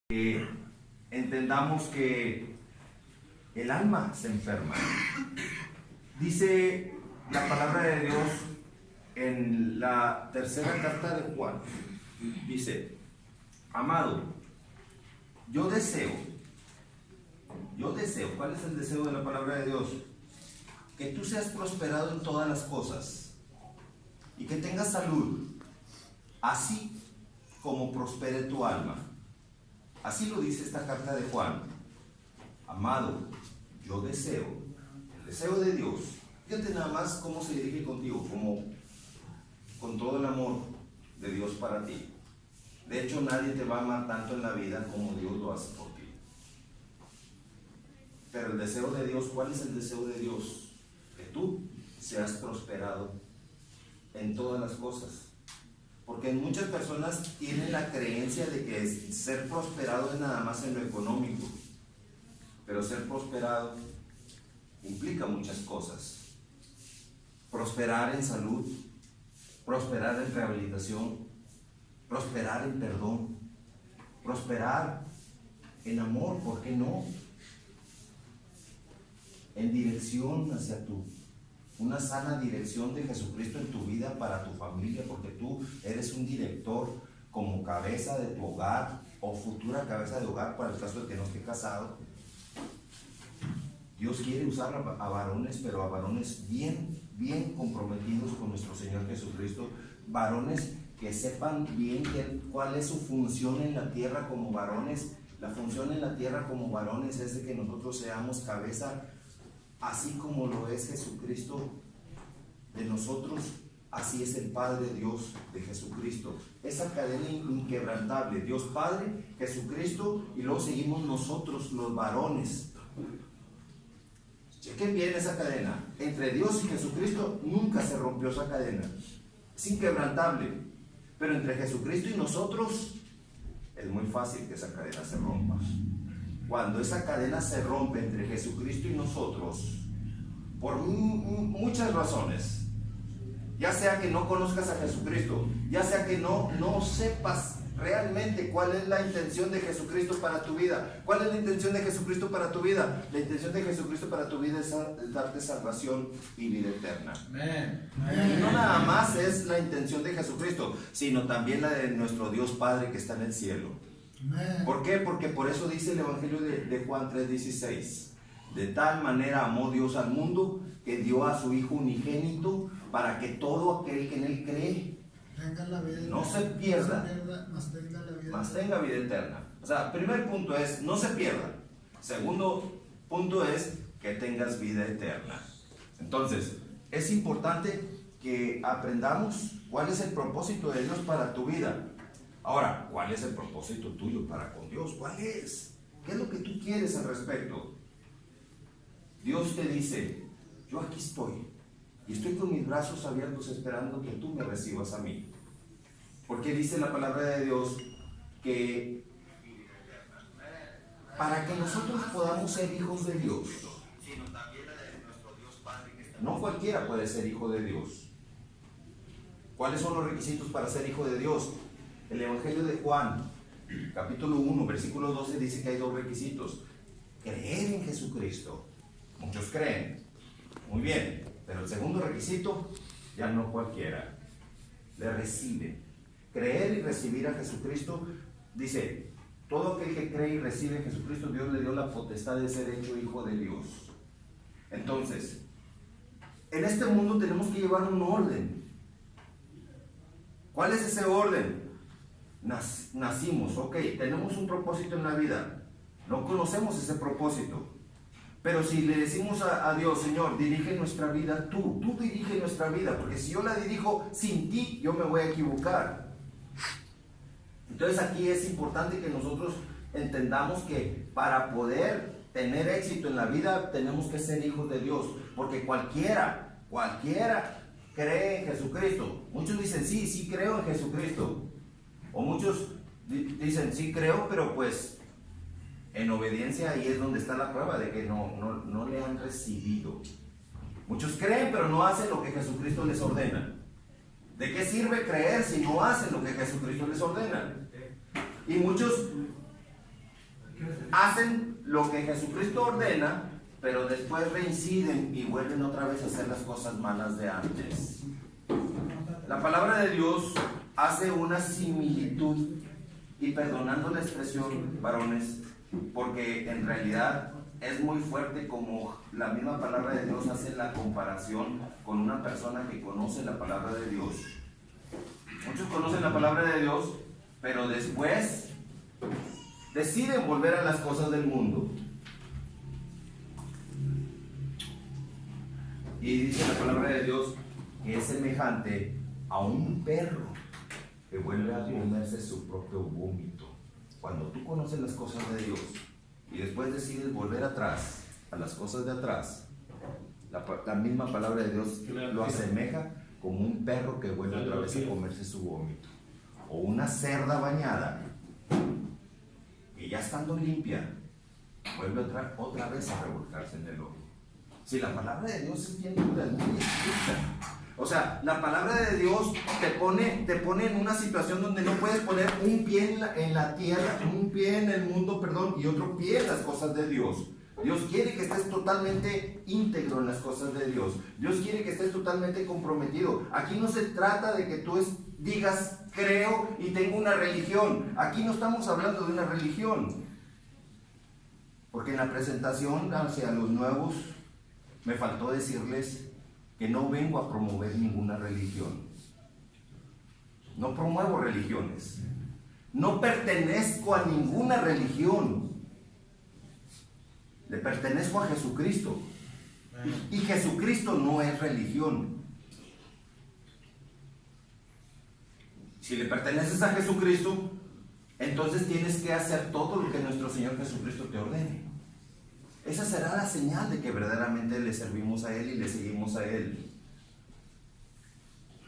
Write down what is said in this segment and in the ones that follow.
Entendamos que el alma se enferma. Dice la palabra de Dios en la tercera carta de Juan, dice: amado, yo deseo, ¿cuál es el deseo de la palabra de Dios? Que tú seas prosperado en todas las cosas y que tengas salud, así como prospere tu alma. Así lo dice esta carta de Juan. Amado, yo deseo, el deseo de Dios. Fíjate nada más cómo se dirige contigo, como con todo el amor de Dios para ti. De hecho, nadie te va a amar tanto en la vida como Dios lo hace por ti. Pero el deseo de Dios, ¿cuál es el deseo de Dios? Que tú seas prosperado en todas las cosas. Porque muchas personas tienen la creencia de que ser prosperado es nada más en lo económico. Pero ser prosperado implica muchas cosas. Prosperar en salud, prosperar en rehabilitación, prosperar en perdón, prosperar en amor, ¿por qué no? En dirección hacia una sana dirección de Jesucristo en tu vida, para tu familia, porque tú eres un director como cabeza de tu hogar o futura cabeza de hogar, para el caso de que no esté casado. Dios quiere usar a varones, pero a varones bien comprometidos con nuestro Señor Jesucristo, varones que sepan bien cuál es su función en la tierra como varones. La función en la tierra como varones es de que nosotros seamos cabeza, así como lo es Jesucristo de nosotros, así es el Padre Dios de Jesucristo. Esa cadena inquebrantable, Dios Padre, Jesucristo, y luego seguimos nosotros los varones. Chequen bien esa cadena. Entre Dios y Jesucristo nunca se rompió esa cadena. Es inquebrantable. Pero entre Jesucristo y nosotros es muy fácil que esa cadena se rompa. Cuando esa cadena se rompe entre Jesucristo y nosotros, por muchas razones, ya sea que no conozcas a Jesucristo, ya sea que no sepas realmente cuál es la intención de Jesucristo para tu vida. ¿Cuál es la intención de Jesucristo para tu vida? La intención de Jesucristo para tu vida es darte salvación y vida eterna. Amén. Y no nada más es la intención de Jesucristo, sino también la de nuestro Dios Padre que está en el cielo. ¿Por qué? Porque por eso dice el Evangelio de Juan 3:16: de tal manera amó Dios al mundo que dio a su Hijo unigénito, para que todo aquel que en él cree no se pierda, mas tenga vida eterna. O sea, primer punto es no se pierda. Segundo punto es que tengas vida eterna. Entonces, es importante que aprendamos cuál es el propósito de Dios para tu vida. Ahora, ¿cuál es el propósito tuyo para con Dios? ¿Cuál es? ¿Qué es lo que tú quieres al respecto? Dios te dice: yo aquí estoy, y estoy con mis brazos abiertos esperando que tú me recibas a mí. Porque dice la palabra de Dios que para que nosotros podamos ser hijos de Dios, no cualquiera puede ser hijo de Dios. ¿Cuáles son los requisitos para ser hijo de Dios? El Evangelio de Juan, capítulo 1, versículo 12, dice que hay dos requisitos: creer en Jesucristo. Muchos creen, muy bien, pero el segundo requisito, ya no cualquiera, le recibe. Creer y recibir a Jesucristo, dice: todo aquel que cree y recibe a Jesucristo, Dios le dio la potestad de ser hecho hijo de Dios. Entonces, en este mundo tenemos que llevar un orden. ¿Cuál es ese orden? Nacimos, ok, tenemos un propósito en la vida, no conocemos ese propósito. Pero si le decimos a Dios: Señor, dirige nuestra vida, tú dirige nuestra vida, porque si yo la dirijo sin ti, yo me voy a equivocar. Entonces aquí es importante que nosotros entendamos que para poder tener éxito en la vida tenemos que ser hijos de Dios, porque cualquiera cree en Jesucristo. Muchos dicen: sí creo en Jesucristo, o muchos dicen: sí creo, pero pues en obediencia ahí es donde está la prueba de que no le han recibido. Muchos creen pero no hacen lo que Jesucristo les ordena. ¿De qué sirve creer si no hacen lo que Jesucristo les ordena? Y muchos hacen lo que Jesucristo ordena, pero después reinciden y vuelven otra vez a hacer las cosas malas de antes. La palabra de Dios hace una similitud, y perdonando la expresión, varones, porque en realidad es muy fuerte como la misma palabra de Dios hace la comparación con una persona que conoce la palabra de Dios. Muchos conocen la palabra de Dios, pero después deciden volver a las cosas del mundo. Y dice la palabra de Dios que es semejante a un perro que vuelve a comerse su propio vómito. Cuando tú conoces las cosas de Dios y después decides volver atrás, a las cosas de atrás, la misma palabra de Dios lo asemeja como un perro que vuelve otra vez a comerse su vómito. O una cerda bañada, que ya estando limpia, vuelve otra vez a revolcarse en el lodo. Si la palabra de Dios es bien dura, es muy estricta. O sea, la palabra de Dios te pone en una situación donde no puedes poner un pie en la tierra, un pie en el mundo, y otro pie en las cosas de Dios. Dios quiere que estés totalmente íntegro en las cosas de Dios. Dios quiere que estés totalmente comprometido. Aquí no se trata de que tú digas, creo y tengo una religión. Aquí no estamos hablando de una religión. Porque en la presentación hacia los nuevos me faltó decirles que no vengo a promover ninguna religión. No promuevo religiones. No pertenezco a ninguna religión. Le pertenezco a Jesucristo. Y Jesucristo no es religión. Si le perteneces a Jesucristo, entonces tienes que hacer todo lo que nuestro Señor Jesucristo te ordene. Esa será la señal de que verdaderamente le servimos a Él y le seguimos a Él.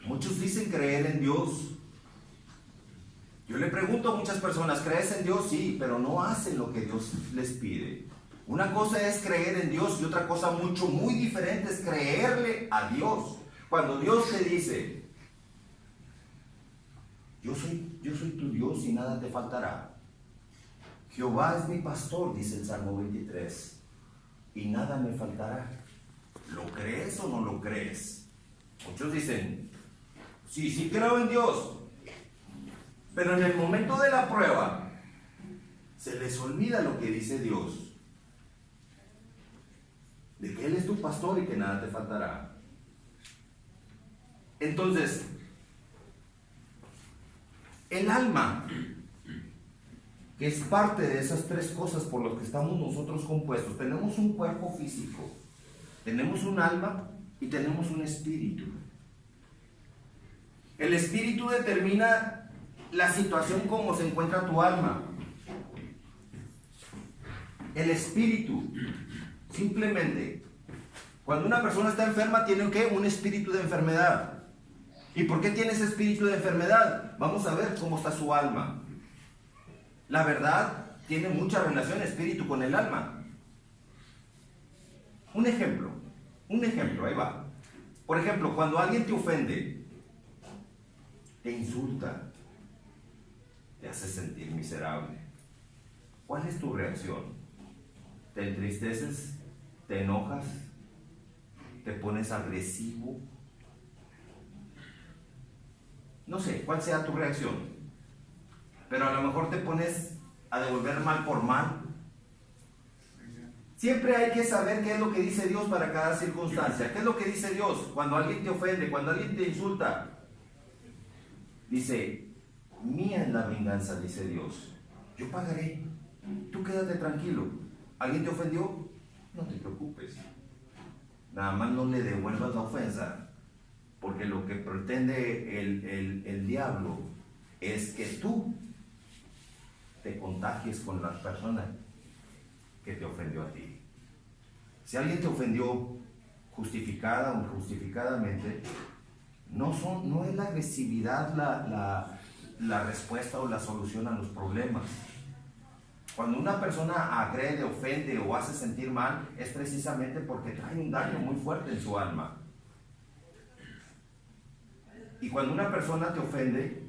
Muchos dicen creer en Dios. Yo le pregunto a muchas personas, ¿crees en Dios? Sí, pero no hacen lo que Dios les pide. Una cosa es creer en Dios y otra cosa muy diferente es creerle a Dios. Cuando Dios te dice, yo soy tu Dios y nada te faltará. Jehová es mi pastor, dice el Salmo 23, y nada me faltará. ¿Lo crees o no lo crees? Muchos dicen, sí creo en Dios, pero en el momento de la prueba se les olvida lo que dice Dios, de que Él es tu pastor y que nada te faltará. Entonces, el alma, que es parte de esas tres cosas por las que estamos nosotros compuestos, tenemos un cuerpo físico, tenemos un alma y tenemos un espíritu. El espíritu determina la situación como se encuentra tu alma. El espíritu, simplemente, cuando una persona está enferma, tiene ¿qué? Un espíritu de enfermedad. ¿Y por qué tiene ese espíritu de enfermedad? Vamos a ver cómo está su alma. La verdad tiene mucha relación espíritu con el alma. Un ejemplo, ahí va. Por ejemplo, cuando alguien te ofende, te insulta, te hace sentir miserable, ¿cuál es tu reacción? ¿Te entristeces? ¿Te enojas? ¿Te pones agresivo? No sé cuál sea tu reacción, pero a lo mejor te pones a devolver mal por mal. Siempre hay que saber qué es lo que dice Dios para cada circunstancia. ¿Qué es lo que dice Dios? Cuando alguien te ofende, cuando alguien te insulta, dice, mía es la venganza, dice Dios. Yo pagaré. Tú quédate tranquilo. ¿Alguien te ofendió? No te preocupes. Nada más no le devuelvas la ofensa, porque lo que pretende el diablo es que tú te contagies con la persona que te ofendió a ti. Si alguien te ofendió justificada o injustificadamente, no es la agresividad la respuesta o la solución a los problemas. Cuando una persona agrede, ofende o hace sentir mal, es precisamente porque trae un daño muy fuerte en su alma. Y cuando una persona te ofende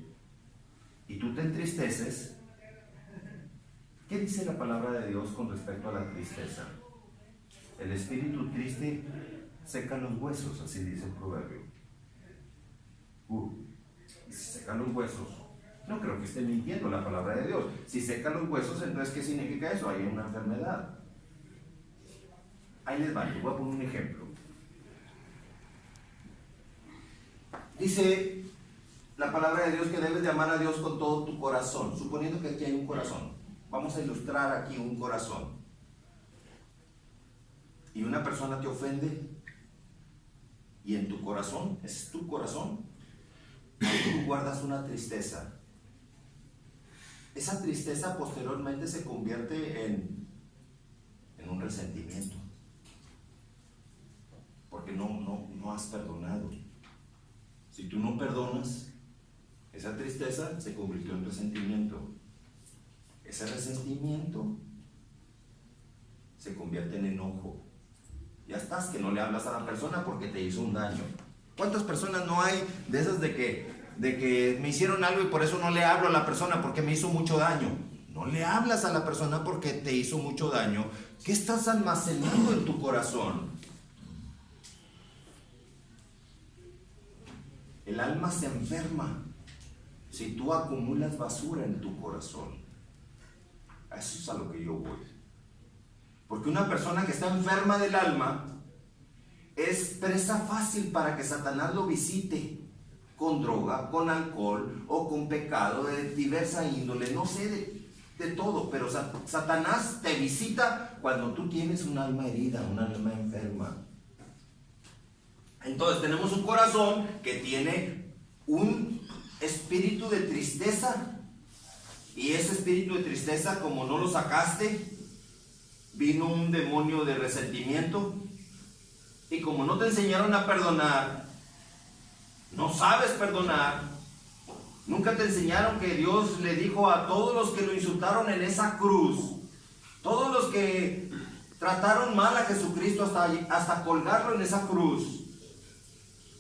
y tú te entristeces, ¿Qué dice la palabra de Dios con respecto a la tristeza? El espíritu triste seca los huesos, así dice el proverbio. Y si seca los huesos, no creo que esté mintiendo la palabra de Dios. Si seca los huesos, entonces ¿qué significa eso? Hay una enfermedad. Ahí les va, les voy a poner un ejemplo. Dice la palabra de Dios que debes de amar a Dios con todo tu corazón, suponiendo que aquí hay un corazón. Vamos a ilustrar aquí un corazón. Y una persona te ofende, y en tu corazón, ese es tu corazón, tú guardas una tristeza. Esa tristeza posteriormente se convierte en un resentimiento, porque no has perdonado. Si tú no perdonas, esa tristeza se convirtió en resentimiento. Ese resentimiento se convierte en enojo. Ya estás que no le hablas a la persona porque te hizo un daño. ¿Cuántas personas no hay de esas de que me hicieron algo y por eso no le hablo a la persona porque me hizo mucho daño? No le hablas a la persona porque te hizo mucho daño. ¿Qué estás almacenando en tu corazón? El alma se enferma si tú acumulas basura en tu corazón. A eso es a lo que yo voy. Porque una persona que está enferma del alma es presa fácil para que Satanás lo visite con droga, con alcohol o con pecado de diversa índole, no sé de todo, pero Satanás te visita cuando tú tienes un alma herida, un alma enferma. Entonces tenemos un corazón que tiene un espíritu de tristeza, y ese espíritu de tristeza, como no lo sacaste, vino un demonio de resentimiento, y como no te enseñaron a perdonar, no sabes perdonar, nunca te enseñaron que Dios le dijo a todos los que lo insultaron en esa cruz, todos los que trataron mal a Jesucristo hasta colgarlo en esa cruz,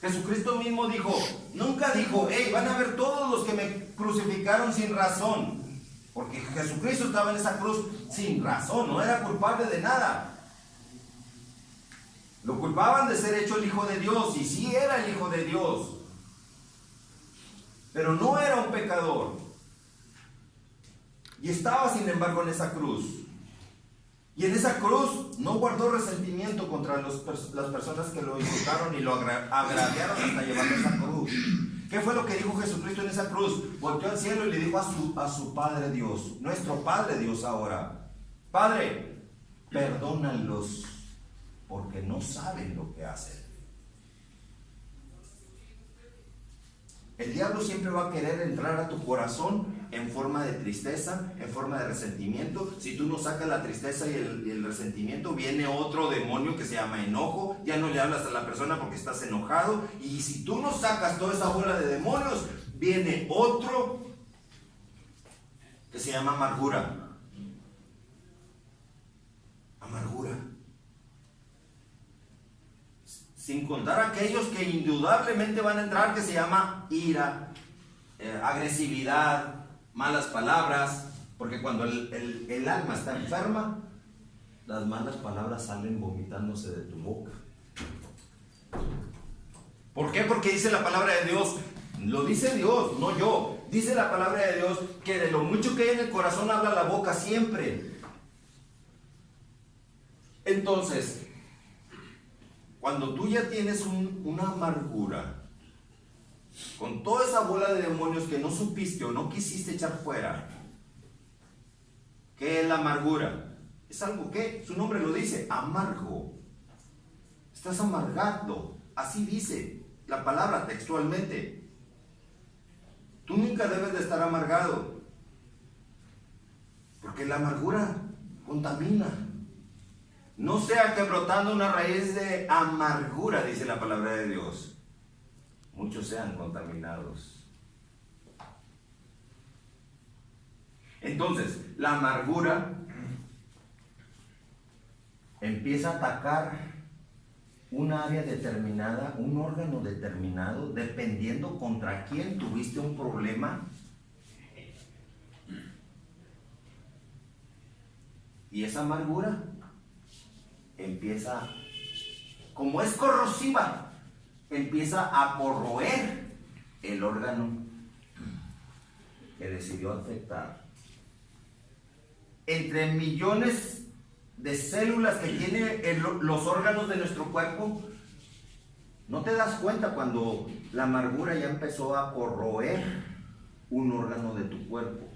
Jesucristo mismo dijo, nunca dijo, hey, van a ver todos los que me crucificaron sin razón, porque Jesucristo estaba en esa cruz sin razón, no era culpable de nada. Lo culpaban de ser hecho el Hijo de Dios, y sí era el Hijo de Dios, pero no era un pecador, y estaba sin embargo en esa cruz. Y en esa cruz no guardó resentimiento contra las personas que lo insultaron y lo agraviaron hasta llevarlo a esa cruz. ¿Qué fue lo que dijo Jesucristo en esa cruz? Volteó al cielo y le dijo a su Padre Dios, nuestro Padre Dios ahora: Padre, perdónalos porque no saben lo que hacen. El diablo siempre va a querer entrar a tu corazón en forma de tristeza, en forma de resentimiento. Si tú no sacas la tristeza y el resentimiento, viene otro demonio que se llama enojo. Ya no le hablas a la persona porque estás enojado. Y si tú no sacas toda esa bola de demonios, viene otro que se llama amargura. Amargura. Sin contar aquellos que indudablemente van a entrar, que se llama ira, agresividad, malas palabras, porque cuando el alma está enferma, las malas palabras salen vomitándose de tu boca. ¿Por qué? Porque dice la palabra de Dios, lo dice Dios, no yo, dice la palabra de Dios que de lo mucho que hay en el corazón habla la boca siempre. Entonces, cuando tú ya tienes una amargura, con toda esa bola de demonios que no supiste o no quisiste echar fuera, ¿qué es la amargura? Es algo que, su nombre lo dice, amargo. Estás amargado, así dice la palabra textualmente. Tú nunca debes de estar amargado, porque la amargura contamina. No sea que brotando una raíz de amargura, dice la palabra de Dios, muchos sean contaminados. Entonces, la amargura empieza a atacar un área determinada, un órgano determinado, dependiendo contra quién tuviste un problema. Y esa amargura empieza, como es corrosiva, empieza a corroer el órgano que decidió afectar. Entre millones de células que tiene los órganos de nuestro cuerpo, no te das cuenta cuando la amargura ya empezó a corroer un órgano de tu cuerpo.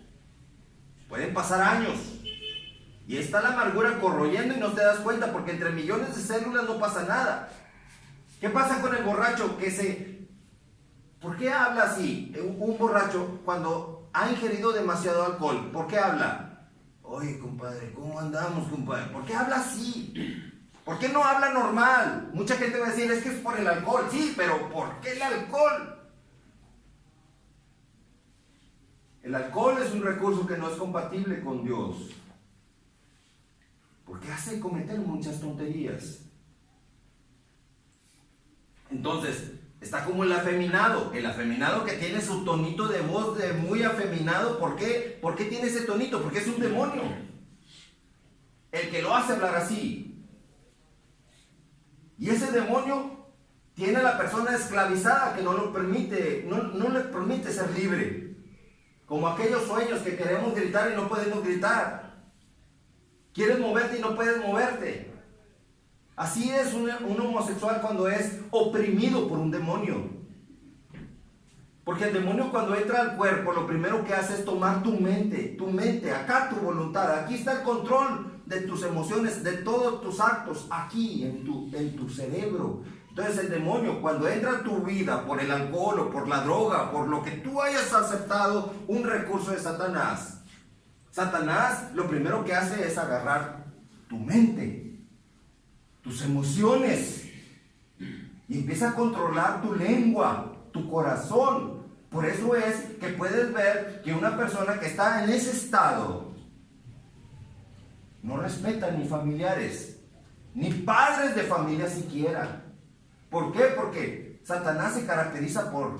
Pueden pasar años y está la amargura corroyendo y no te das cuenta, porque entre millones de células no pasa nada. ¿Qué pasa con el borracho ¿Por qué habla así? Un borracho cuando ha ingerido demasiado alcohol, ¿por qué habla? Oye, compadre, ¿cómo andamos, compadre? ¿Por qué habla así? ¿Por qué no habla normal? Mucha gente va a decir, es que es por el alcohol. Sí, pero ¿por qué el alcohol? El alcohol es un recurso que no es compatible con Dios, porque hace cometer muchas tonterías. Entonces, está como el afeminado que tiene su tonito de voz de muy afeminado. ¿Por qué? ¿Por qué tiene ese tonito? Porque es un demonio el que lo hace hablar así. Y ese demonio tiene a la persona esclavizada, que no le permite ser libre. Como aquellos sueños que queremos gritar y no podemos gritar. Quieres moverte y no puedes moverte. Así es un homosexual cuando es oprimido por un demonio. Porque el demonio, cuando entra al cuerpo, lo primero que hace es tomar tu mente, acá tu voluntad. Aquí está el control de tus emociones, de todos tus actos, aquí en tu cerebro. Entonces el demonio, cuando entra a tu vida por el alcohol o por la droga, por lo que tú hayas aceptado, un recurso de Satanás, lo primero que hace es agarrar tu mente, tus emociones, y empieza a controlar tu lengua, tu corazón. Por eso es que puedes ver que una persona que está en ese estado no respeta ni familiares, ni padres de familia siquiera. ¿Por qué? Porque Satanás se caracteriza por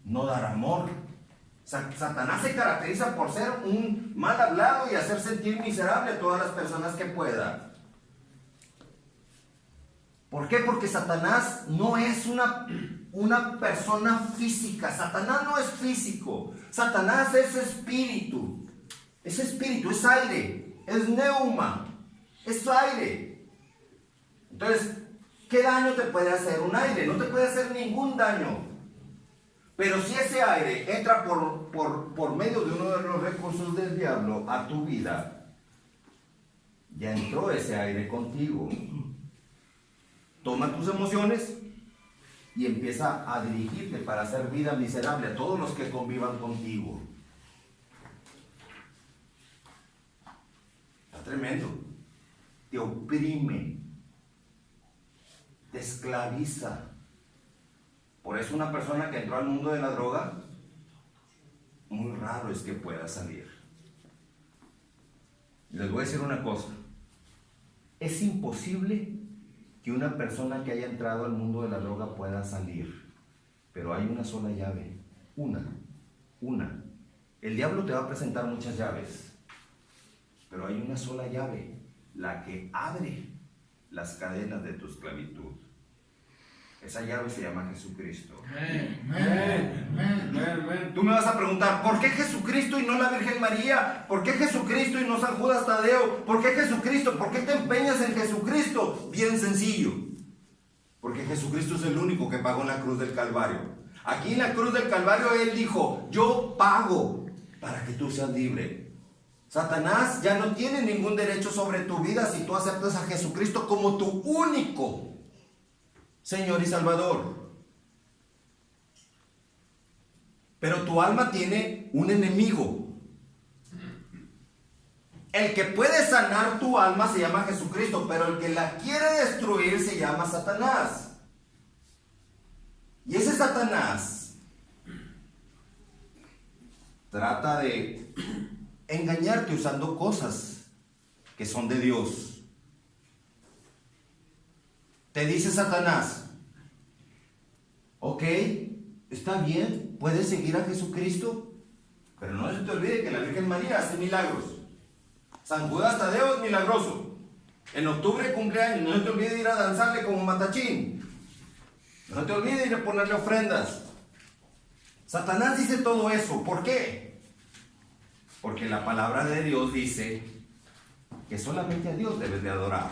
no dar amor. Satanás se caracteriza por ser un mal hablado y hacer sentir miserable a todas las personas que pueda. ¿Por qué? Porque Satanás no es una persona física. Satanás no es físico. Satanás es espíritu. Es espíritu, es aire, es neuma, es aire. Entonces, ¿qué daño te puede hacer un aire? No te puede hacer ningún daño. Pero si ese aire entra por medio de uno de los recursos del diablo a tu vida, ya entró ese aire contigo. Toma tus emociones y empieza a dirigirte para hacer vida miserable a todos los que convivan contigo. Está tremendo. Te oprime, te esclaviza. Por eso una persona que entró al mundo de la droga, muy raro es que pueda salir. Les voy a decir una cosa. Es imposible que una persona que haya entrado al mundo de la droga pueda salir. Pero hay una sola llave. Una. El diablo te va a presentar muchas llaves, pero hay una sola llave, la que abre las cadenas de tu esclavitud. Esa llave se llama Jesucristo. Tú me vas a preguntar, ¿por qué Jesucristo y no la Virgen María? ¿Por qué Jesucristo y no San Judas Tadeo? ¿Por qué Jesucristo? ¿Por qué te empeñas en Jesucristo? Bien sencillo. Porque Jesucristo es el único que pagó en la cruz del Calvario. Aquí en la cruz del Calvario Él dijo, yo pago para que tú seas libre. Satanás ya no tiene ningún derecho sobre tu vida si tú aceptas a Jesucristo como tu único Señor y Salvador. Pero tu alma tiene un enemigo. El que puede sanar tu alma se llama Jesucristo, pero el que la quiere destruir se llama Satanás. Y ese Satanás trata de engañarte usando cosas que son de Dios. Te dice Satanás, ok, está bien, puedes seguir a Jesucristo, pero no se te olvide que la Virgen María hace milagros. San Judas Tadeo es milagroso. En octubre cumpleaños, no se te olvide ir a danzarle como matachín. No te olvides ir a ponerle ofrendas. Satanás dice todo eso. ¿Por qué? Porque la palabra de Dios dice que solamente a Dios debes de adorar.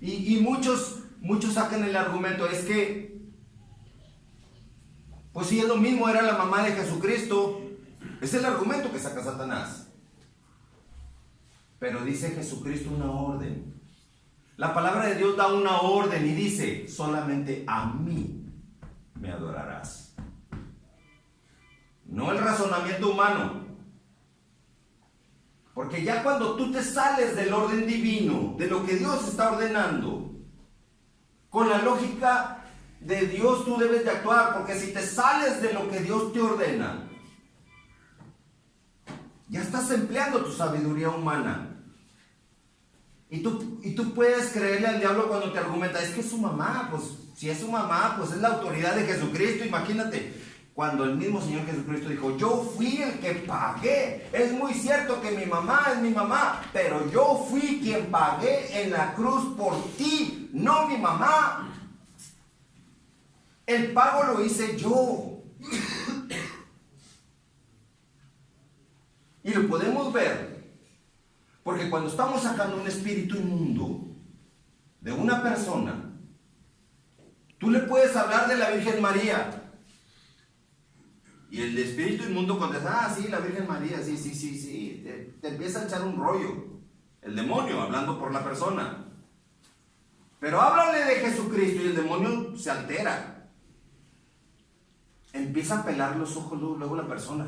Y muchos sacan el argumento, es que, pues si es lo mismo, era la mamá de Jesucristo. Es el argumento que saca Satanás. Pero dice Jesucristo una orden. La palabra de Dios da una orden y dice, solamente a mí me adorarás. No el razonamiento humano. Porque ya cuando tú te sales del orden divino, de lo que Dios está ordenando, con la lógica de Dios tú debes de actuar, porque si te sales de lo que Dios te ordena, ya estás empleando tu sabiduría humana. Y tú puedes creerle al diablo cuando te argumenta, es que es su mamá, pues si es su mamá, pues es la autoridad de Jesucristo. Imagínate, cuando el mismo Señor Jesucristo dijo, yo fui el que pagué. Es muy cierto que mi mamá es mi mamá, pero yo fui quien pagué en la cruz por ti, no mi mamá. El pago lo hice yo. Y lo podemos ver, porque cuando estamos sacando un espíritu inmundo de una persona, tú le puedes hablar de la Virgen María. Y el espíritu inmundo contesta, sí, la Virgen María, sí. Te empieza a echar un rollo. El demonio hablando por la persona. Pero háblale de Jesucristo y el demonio se altera. Empieza a pelar los ojos luego la persona.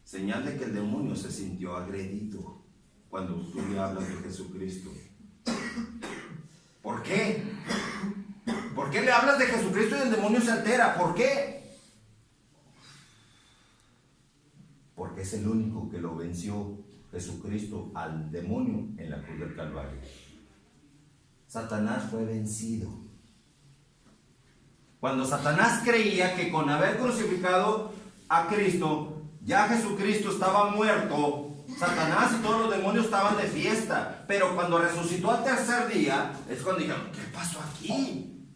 Señal de que el demonio se sintió agredido cuando tú le hablas de Jesucristo. ¿Por qué? ¿Por qué le hablas de Jesucristo y el demonio se altera? ¿Por qué? Porque es el único que lo venció Jesucristo al demonio en la cruz del Calvario. Satanás fue vencido. Cuando Satanás creía que con haber crucificado a Cristo, ya Jesucristo estaba muerto, Satanás y todos los demonios estaban de fiesta. Pero cuando resucitó al tercer día, es cuando dijeron, ¿qué pasó aquí?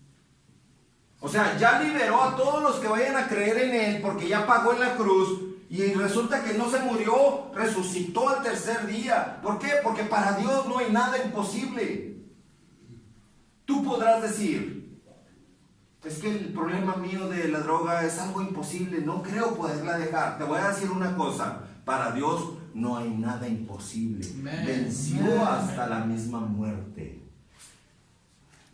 O sea, ya liberó a todos los que vayan a creer en Él, porque ya pagó en la cruz. Y resulta que no se murió, resucitó al tercer día. ¿Por qué? Porque para Dios no hay nada imposible. Tú podrás decir, es que el problema mío de la droga es algo imposible, no creo poderla dejar. Te voy a decir una cosa, para Dios no hay nada imposible. Venció hasta la misma muerte.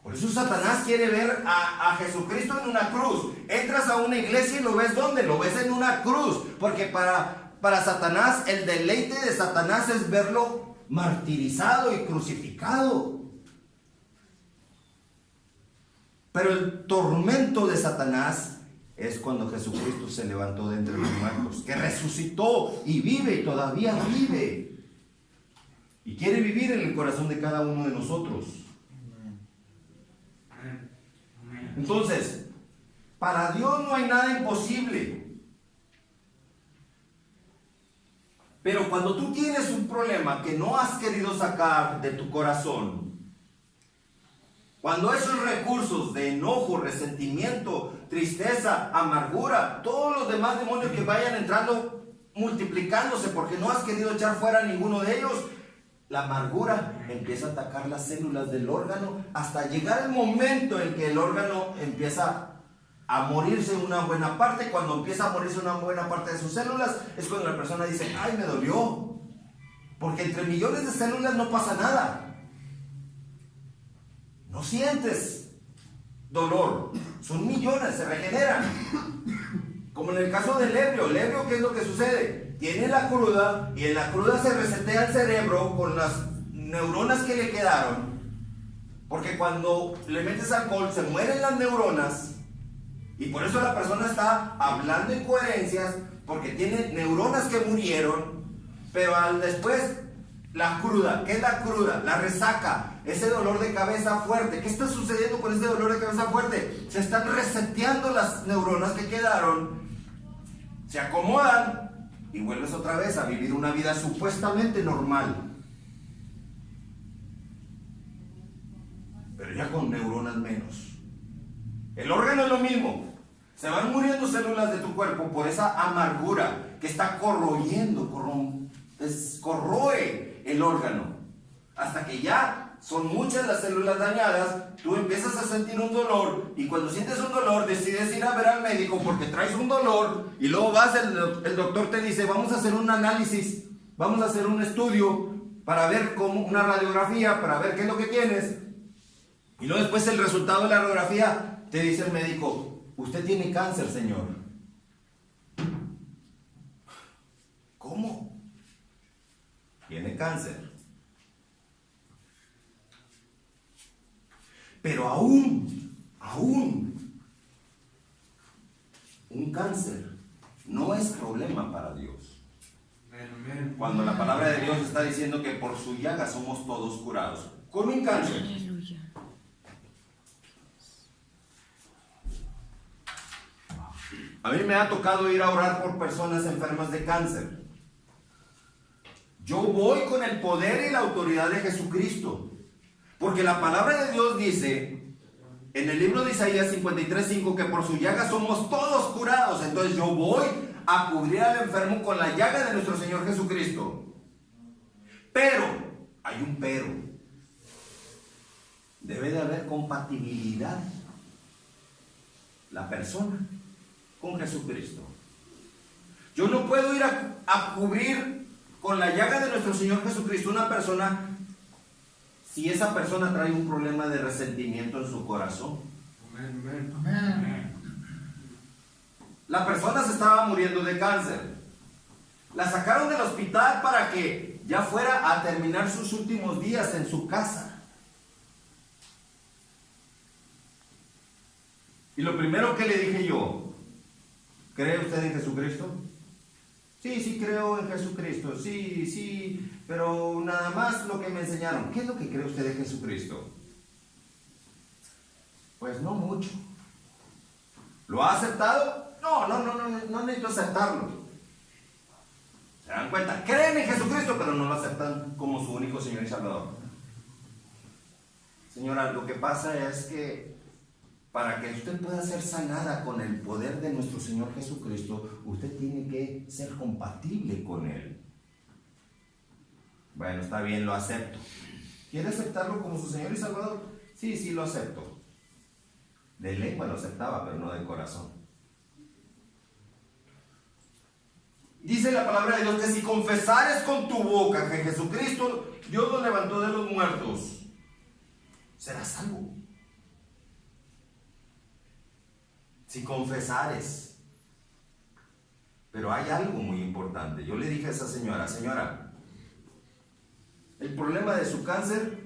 Por eso Satanás quiere ver a Jesucristo en una cruz. Entras a una iglesia y lo ves ¿dónde? Lo ves en una cruz. Porque para Satanás, el deleite de Satanás es verlo martirizado y crucificado. Pero el tormento de Satanás es cuando Jesucristo se levantó de entre los muertos, que resucitó y vive y todavía vive. Y quiere vivir en el corazón de cada uno de nosotros. Entonces, para Dios no hay nada imposible. Pero cuando tú tienes un problema que no has querido sacar de tu corazón, cuando esos recursos de enojo, resentimiento, tristeza, amargura, todos los demás demonios que vayan entrando, multiplicándose porque no has querido echar fuera a ninguno de ellos, la amargura empieza a atacar las células del órgano hasta llegar el momento en que el órgano empieza a morirse una buena parte. Cuando empieza a morirse una buena parte de sus células es cuando la persona dice, ay, me dolió, porque entre millones de células no pasa nada. No sientes dolor, son millones, se regeneran. Como en el caso del ebrio. El ebrio, ¿qué es lo que sucede? Tiene la cruda y en la cruda se resetea el cerebro con las neuronas que le quedaron. Porque cuando le metes alcohol se mueren las neuronas y por eso la persona está hablando incoherencias porque tiene neuronas que murieron, pero después la cruda. ¿Qué es la cruda? La resaca, ese dolor de cabeza fuerte. ¿Qué está sucediendo con ese dolor de cabeza fuerte? Se están reseteando las neuronas que quedaron, se acomodan y vuelves otra vez a vivir una vida supuestamente normal, pero ya con neuronas menos. El órgano es lo mismo. Se van muriendo células de tu cuerpo por esa amargura que está corroyendo, corroe el órgano, hasta que ya son muchas las células dañadas. Tú empiezas a sentir un dolor, y cuando sientes un dolor decides ir a ver al médico porque traes un dolor, y luego vas, el doctor te dice: vamos a hacer un análisis, vamos a hacer un estudio para ver una radiografía, para ver qué es lo que tienes, y luego después el resultado de la radiografía te dice el médico: usted tiene cáncer, señor. ¿Cómo? Tiene cáncer. Pero aún, un cáncer no es problema para Dios. Cuando la palabra de Dios está diciendo que por su llaga somos todos curados. Con un cáncer. A mí me ha tocado ir a orar por personas enfermas de cáncer. Yo voy con el poder y la autoridad de Jesucristo. Porque la palabra de Dios dice en el libro de Isaías 53:5 que por su llaga somos todos curados. Entonces yo voy a cubrir al enfermo con la llaga de nuestro Señor Jesucristo. Pero, hay un pero. Debe de haber compatibilidad la persona con Jesucristo. Yo no puedo ir a cubrir con la llaga de nuestro Señor Jesucristo una persona si esa persona trae un problema de resentimiento en su corazón. Amén. La persona se estaba muriendo de cáncer. La sacaron del hospital para que ya fuera a terminar sus últimos días en su casa. Y lo primero que le dije yo: ¿cree usted en Jesucristo? Sí, creo en Jesucristo. Sí, pero nada más lo que me enseñaron. ¿Qué es lo que cree usted de Jesucristo? Pues no mucho. ¿Lo ha aceptado? No necesito aceptarlo. ¿Se dan cuenta? Creen en Jesucristo, pero no lo aceptan como su único Señor y Salvador. Señora, lo que pasa es que para que usted pueda ser sanada con el poder de nuestro Señor Jesucristo, usted tiene que ser compatible con Él. Bueno, está bien, lo acepto. ¿Quiere aceptarlo como su Señor y Salvador? Sí, lo acepto. De lengua lo aceptaba, pero no de corazón. Dice la palabra de Dios que si confesares con tu boca que Jesucristo Dios lo levantó de los muertos, serás salvo. Si confesares. Pero hay algo muy importante. Yo le dije a esa señora, el problema de su cáncer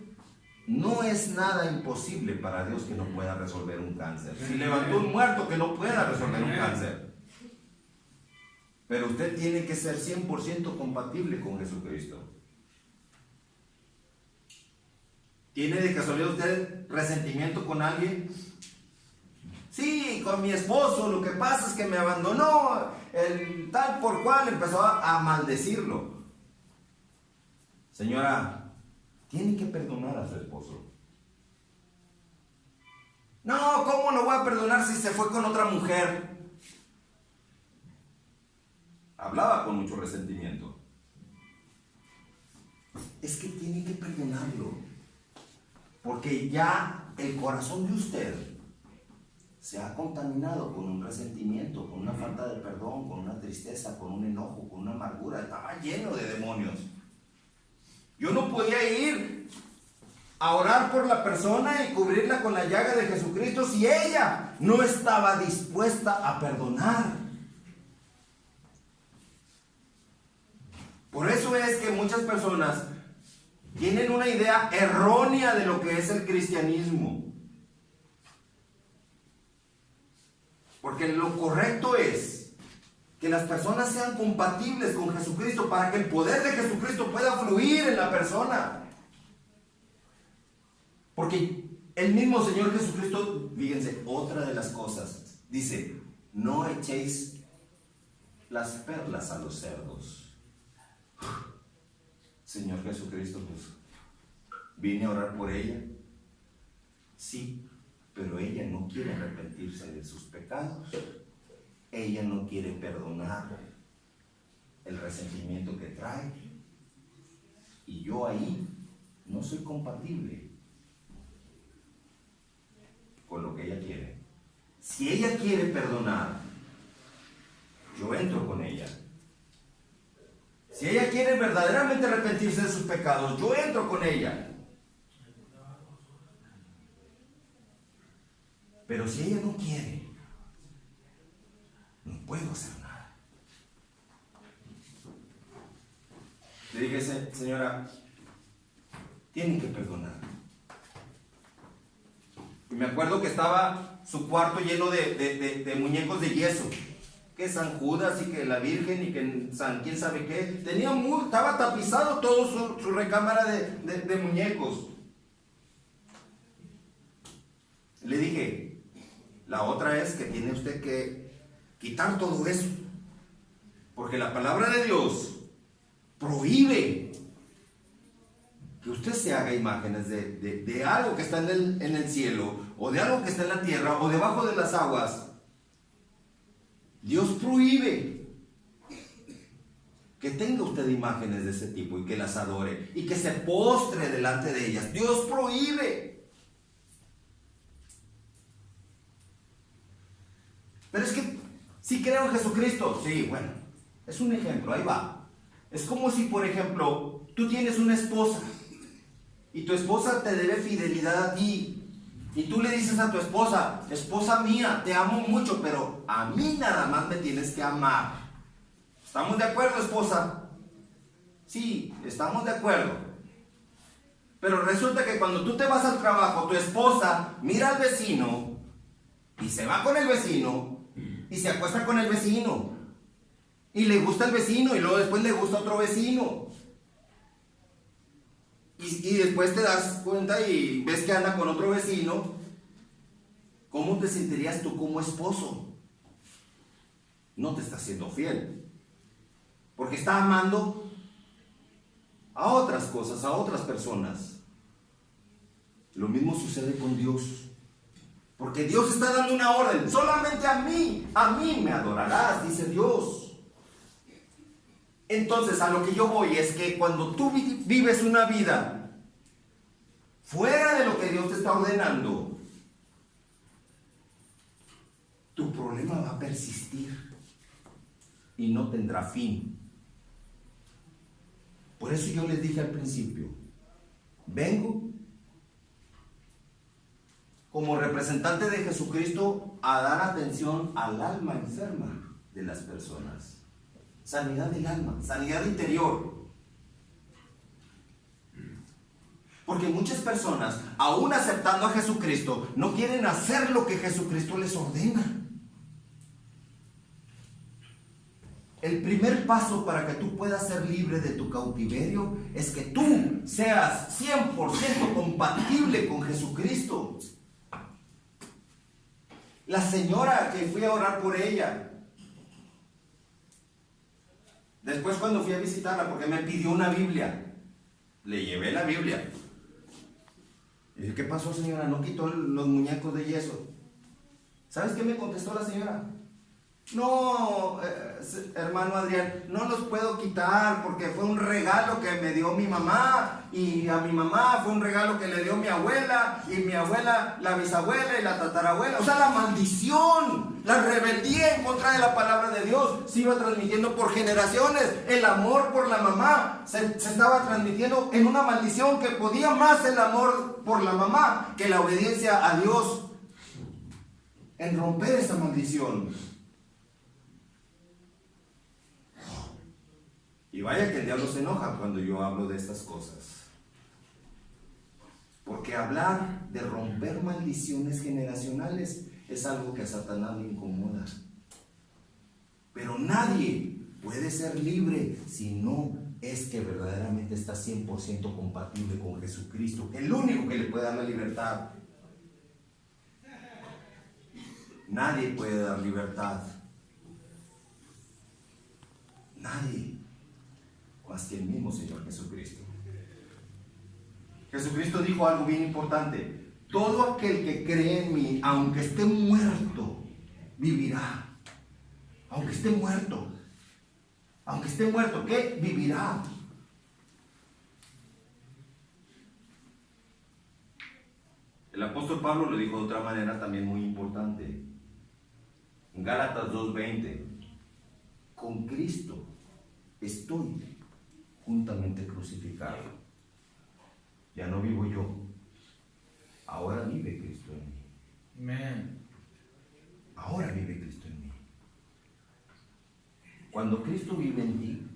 no es nada imposible para Dios que no pueda resolver un cáncer. Si levantó un muerto, que no pueda resolver un cáncer. Pero usted tiene que ser 100% compatible con Jesucristo. ¿Tiene de casualidad usted resentimiento con alguien? Sí, con mi esposo, lo que pasa es que me abandonó, el tal por cual empezó a maldecirlo. Señora, tiene que perdonar a su esposo. No, ¿cómo lo voy a perdonar si se fue con otra mujer? Hablaba con mucho resentimiento. Es que tiene que perdonarlo, porque ya el corazón de usted se ha contaminado con un resentimiento, con una falta de perdón, con una tristeza, con un enojo, con una amargura. Estaba lleno de demonios. Yo no podía ir a orar por la persona y cubrirla con la llaga de Jesucristo si ella no estaba dispuesta a perdonar. Por eso es que muchas personas tienen una idea errónea de lo que es el cristianismo. Porque lo correcto es que las personas sean compatibles con Jesucristo para que el poder de Jesucristo pueda fluir en la persona. Porque el mismo Señor Jesucristo, fíjense, otra de las cosas, dice: no echéis las perlas a los cerdos. Señor Jesucristo, pues vine a orar por ella. Sí, pero ella no quiere arrepentirse de sus pecados. Ella no quiere perdonar el resentimiento que trae. Y yo ahí no soy compatible con lo que ella quiere. Si ella quiere perdonar, yo entro con ella. Si ella quiere verdaderamente arrepentirse de sus pecados, yo entro con ella. Pero si ella no quiere, no puedo hacer nada. Le dije, señora, tienen que perdonar. Y me acuerdo que estaba su cuarto lleno de muñecos de yeso. Que San Judas y que la Virgen y que San quién sabe qué. Estaba tapizado todo su recámara de muñecos. Le dije, la otra es que tiene usted que quitar todo eso. Porque la palabra de Dios prohíbe que usted se haga imágenes de algo que está en el cielo, o de algo que está en la tierra, o debajo de las aguas. Dios prohíbe que tenga usted imágenes de ese tipo y que las adore y que se postre delante de ellas. Dios prohíbe. Pero es que si creo en Jesucristo, sí, bueno, es un ejemplo, ahí va. Es como si, por ejemplo, tú tienes una esposa y tu esposa te debe fidelidad a ti. Y tú le dices a tu esposa, esposa mía, te amo mucho, pero a mí nada más me tienes que amar. ¿Estamos de acuerdo, esposa? Sí, estamos de acuerdo. Pero resulta que cuando tú te vas al trabajo, tu esposa mira al vecino y se va con el vecino y se acuesta con el vecino. Y le gusta el vecino y luego después le gusta otro vecino. Y después te das cuenta y ves que anda con otro vecino. ¿Cómo te sentirías tú como esposo? No te está siendo fiel. Porque está amando a otras cosas, a otras personas. Lo mismo sucede con Dios. Porque Dios está dando una orden. Solamente a mí me adorarás, dice Dios. Entonces, a lo que yo voy es que cuando tú vives una vida fuera de lo que Dios te está ordenando, tu problema va a persistir y no tendrá fin. Por eso yo les dije al principio, vengo como representante de Jesucristo a dar atención al alma enferma de las personas. Sanidad del alma, sanidad interior. Porque muchas personas, aún aceptando a Jesucristo, no quieren hacer lo que Jesucristo les ordena. El primer paso para que tú puedas ser libre de tu cautiverio es que tú seas 100% compatible con Jesucristo. La señora que fui a orar por ella, después cuando fui a visitarla, porque me pidió una Biblia, le llevé la Biblia. Y dije, ¿qué pasó, señora? ¿No quitó los muñecos de yeso? ¿Sabes qué me contestó la señora? No, hermano Adrián, no los puedo quitar porque fue un regalo que me dio mi mamá, y a mi mamá fue un regalo que le dio mi abuela, y mi abuela, la bisabuela y la tatarabuela. O sea, la maldición, la rebeldía en contra de la palabra de Dios se iba transmitiendo por generaciones. El amor por la mamá se estaba transmitiendo en una maldición que podía más el amor por la mamá que la obediencia a Dios en romper esa maldición. Y vaya que el diablo se enoja cuando yo hablo de estas cosas. Porque hablar de romper maldiciones generacionales es algo que a Satanás le incomoda. Pero nadie puede ser libre si no es que verdaderamente está 100% compatible con Jesucristo, el único que le puede dar la libertad. Nadie puede dar libertad. Nadie más que el mismo Señor Jesucristo. Jesucristo dijo algo bien importante: todo aquel que cree en mí, aunque esté muerto, vivirá. Aunque esté muerto. Aunque esté muerto, ¿qué? Vivirá. El apóstol Pablo lo dijo de otra manera también muy importante. En Gálatas 2:20, con Cristo estoy juntamente crucificado. Ya no vivo yo, ahora vive Cristo en mí. Amén. Ahora vive Cristo en mí. Cuando Cristo vive en ti,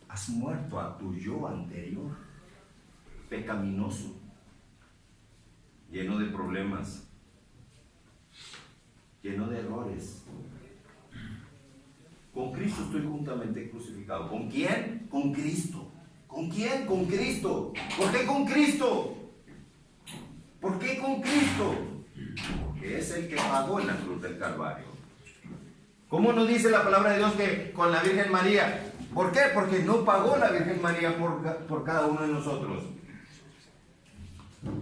has muerto a tu yo anterior, pecaminoso, lleno de problemas, lleno de errores. Con Cristo estoy juntamente crucificado. ¿Con quién? Con Cristo. ¿Con quién? Con Cristo. ¿Por qué con Cristo? ¿Por qué con Cristo? Porque es el que pagó en la cruz del Calvario. ¿Cómo nos dice la palabra de Dios que con la Virgen María? ¿Por qué? Porque no pagó la Virgen María por cada uno de nosotros.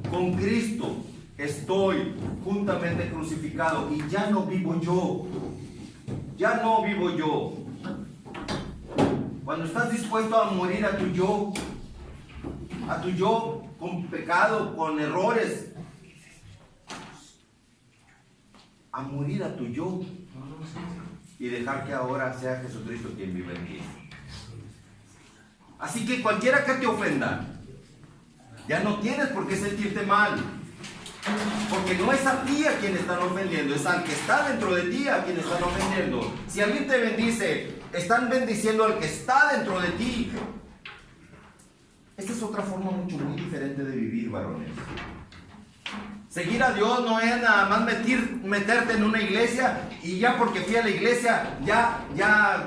Con Cristo estoy juntamente crucificado y ya no vivo yo. Ya no vivo yo. Cuando estás dispuesto a morir a tu yo con pecado, con errores, a morir a tu yo y dejar que ahora sea Jesucristo quien vive en ti. Así que cualquiera que te ofenda, ya no tienes por qué sentirte mal, porque no es a ti a quien están ofendiendo, es al que está dentro de ti a quien están ofendiendo. Si alguien te bendice, están bendiciendo al que está dentro de ti. Esta es otra forma muy diferente de vivir, varones. Seguir a Dios no es nada más meterte en una iglesia y ya porque fui a la iglesia, ya,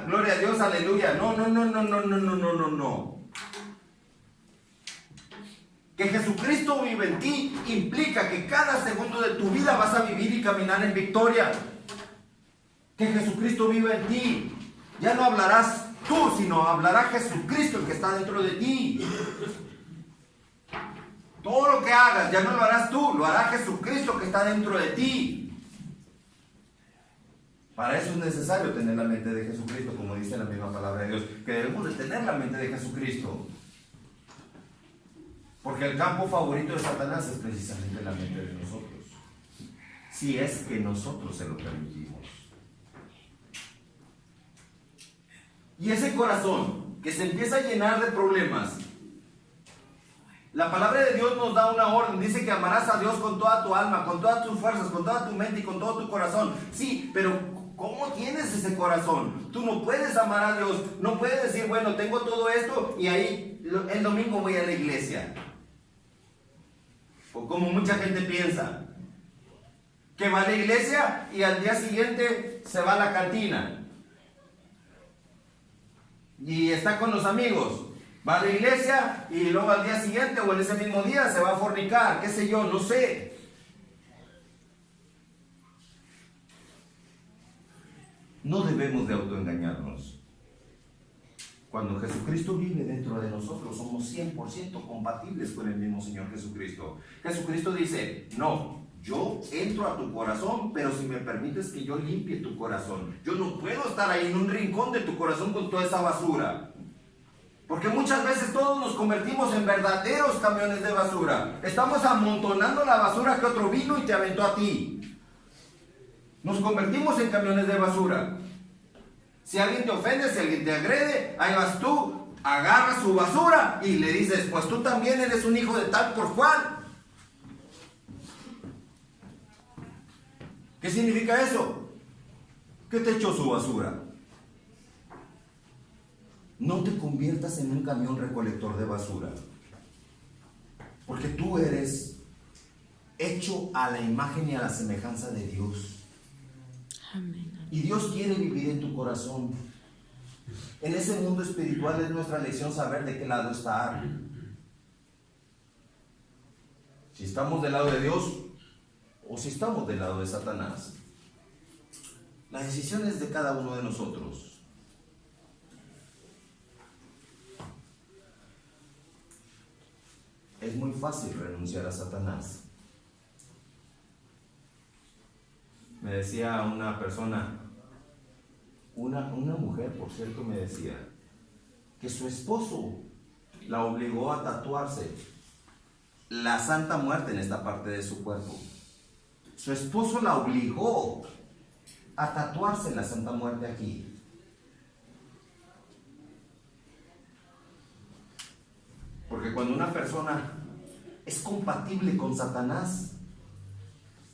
gloria a Dios, aleluya. No. Que Jesucristo vive en ti implica que cada segundo de tu vida vas a vivir y caminar en victoria. Que Jesucristo vive en ti. Ya no hablarás tú, sino hablará Jesucristo, el que está dentro de ti. Todo lo que hagas, ya no lo harás tú, lo hará Jesucristo que está dentro de ti. Para eso es necesario tener la mente de Jesucristo, como dice la misma palabra de Dios, que debemos de tener la mente de Jesucristo. Porque el campo favorito de Satanás es precisamente la mente de nosotros. Si es que nosotros se lo permitimos. Y ese corazón que se empieza a llenar de problemas, la palabra de Dios nos da una orden, dice que amarás a Dios con toda tu alma, con todas tus fuerzas, con toda tu mente y con todo tu corazón. Sí, pero ¿cómo tienes ese corazón? Tú no puedes amar a Dios, no puedes decir, bueno, tengo todo esto y ahí el domingo voy a la iglesia. O como mucha gente piensa, que va a la iglesia y al día siguiente se va a la cantina. Y está con los amigos. Va a la iglesia y luego al día siguiente o en ese mismo día se va a fornicar, qué sé yo, no sé. No debemos de autoengañarnos. Cuando Jesucristo vive dentro de nosotros, somos 100% compatibles con el mismo Señor Jesucristo. Jesucristo dice, no, yo entro a tu corazón, pero si me permites que yo limpie tu corazón. Yo no puedo estar ahí en un rincón de tu corazón con toda esa basura. Porque muchas veces todos nos convertimos en verdaderos camiones de basura. Estamos amontonando la basura que otro vino y te aventó a ti. Nos convertimos en camiones de basura. Si alguien te ofende, si alguien te agrede, ahí vas tú, agarras su basura y le dices, pues tú también eres un hijo de tal por cual. ¿Qué significa eso? ¿Qué te echó su basura? No te conviertas en un camión recolector de basura, porque tú eres hecho a la imagen y a la semejanza de Dios. Amén. Y Dios quiere vivir en tu corazón. En ese mundo espiritual es nuestra lección saber de qué lado estar. Si estamos del lado de Dios o si estamos del lado de Satanás. La decisión es de cada uno de nosotros. Es muy fácil renunciar a Satanás. Me decía una persona, una mujer, por cierto, me decía que su esposo la obligó a tatuarse la Santa Muerte en esta parte de su cuerpo. Su esposo la obligó a tatuarse la Santa Muerte aquí. Porque cuando una persona es compatible con Satanás,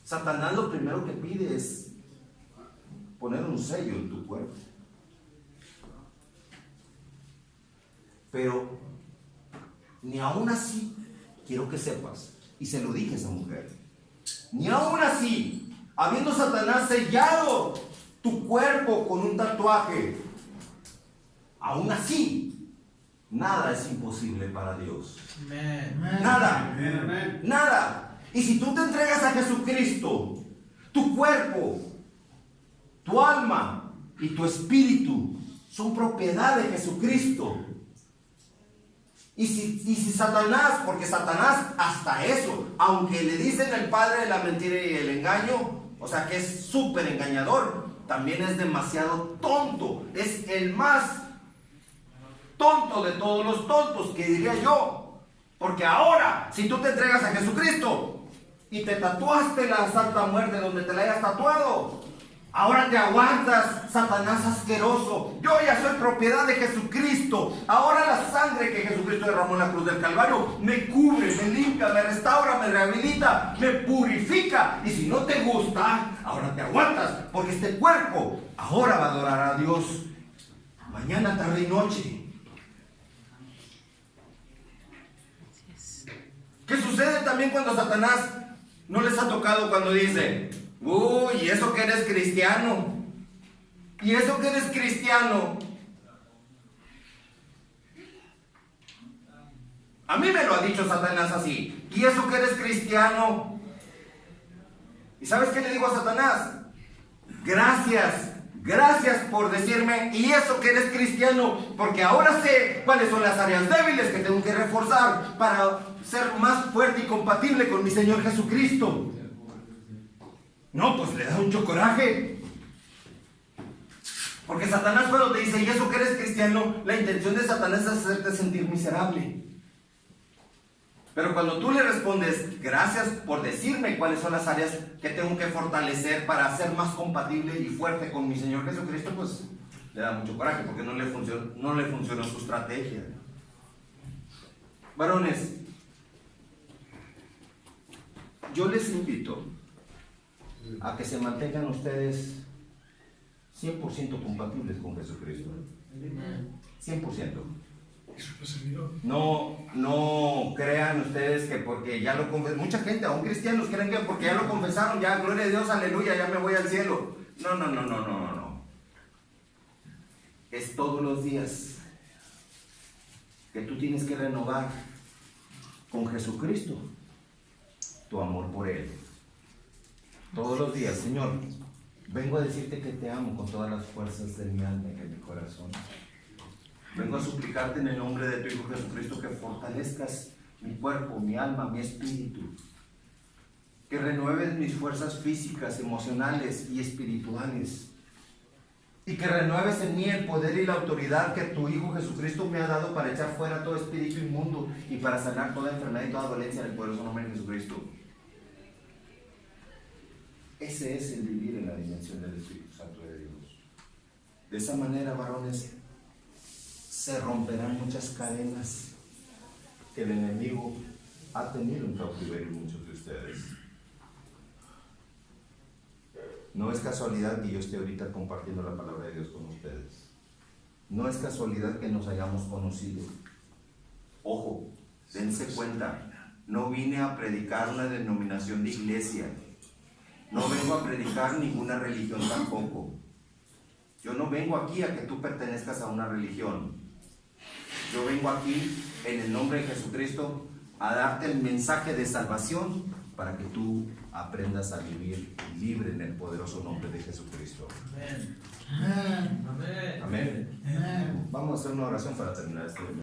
Satanás lo primero que pide es poner un sello en tu cuerpo. Pero ni aún así, quiero que sepas, y se lo dije a esa mujer, ni aún así, habiendo Satanás sellado tu cuerpo con un tatuaje, aún así, nada es imposible para Dios. Nada, nada. Y si tú te entregas a Jesucristo, tu cuerpo, tu alma y tu espíritu son propiedad de Jesucristo. Y si Satanás, porque Satanás hasta eso, aunque le dicen el padre de la mentira y el engaño, o sea que es súper engañador, también es demasiado tonto. Es el más tonto de todos los tontos, que diría yo. Porque ahora, si tú te entregas a Jesucristo y te tatuaste la Santa Muerte donde te la hayas tatuado, ahora te aguantas, Satanás asqueroso. Yo ya soy propiedad de Jesucristo. Ahora la sangre que Jesucristo derramó en la cruz del Calvario me cubre, me limpia, me restaura, me rehabilita, me purifica. Y si no te gusta, ahora te aguantas, porque este cuerpo ahora va a adorar a Dios mañana, tarde y noche. ¿Qué sucede también cuando Satanás no les ha tocado cuando dice: uy, ¿y eso que eres cristiano? ¿Y eso que eres cristiano? A mí me lo ha dicho Satanás así. ¿Y eso que eres cristiano? ¿Y sabes qué le digo a Satanás? Gracias por decirme, y eso que eres cristiano, porque ahora sé cuáles son las áreas débiles que tengo que reforzar para ser más fuerte y compatible con mi Señor Jesucristo. No, pues le da mucho coraje. Porque Satanás cuando te dice, y eso que eres cristiano, la intención de Satanás es hacerte sentir miserable. Pero cuando tú le respondes, gracias por decirme cuáles son las áreas que tengo que fortalecer para ser más compatible y fuerte con mi Señor Jesucristo, pues le da mucho coraje, porque no le funcionó su estrategia. Varones, yo les invito a que se mantengan ustedes 100% compatibles con Jesucristo. 100%. No crean ustedes que porque ya lo confesaron, mucha gente, aún cristianos, creen que porque ya lo confesaron, ya gloria a Dios, aleluya, ya me voy al cielo. No. Es todos los días que tú tienes que renovar con Jesucristo tu amor por Él. Todos los días, Señor, vengo a decirte que te amo con todas las fuerzas de mi alma y de mi corazón. Vengo a suplicarte en el nombre de tu Hijo Jesucristo que fortalezcas mi cuerpo, mi alma, mi espíritu. Que renueves mis fuerzas físicas, emocionales y espirituales. Y que renueves en mí el poder y la autoridad que tu Hijo Jesucristo me ha dado para echar fuera todo espíritu inmundo y para sanar toda enfermedad y toda dolencia en el poderoso nombre de Jesucristo. Ese es el vivir en la dimensión del Espíritu Santo de Dios. De esa manera, varones, se romperán muchas cadenas que el enemigo ha tenido en cautiverio en muchos de ustedes. No es casualidad que yo esté ahorita compartiendo la palabra de Dios con ustedes. No es casualidad que nos hayamos conocido. Ojo, dense cuenta, no vine a predicar una denominación de iglesia. No vengo a predicar ninguna religión tampoco. Yo no vengo aquí a que tú pertenezcas a una religión. Yo vengo aquí en el nombre de Jesucristo a darte el mensaje de salvación para que tú aprendas a vivir libre en el poderoso nombre de Jesucristo. Amén. Amén. Vamos a hacer una oración para terminar este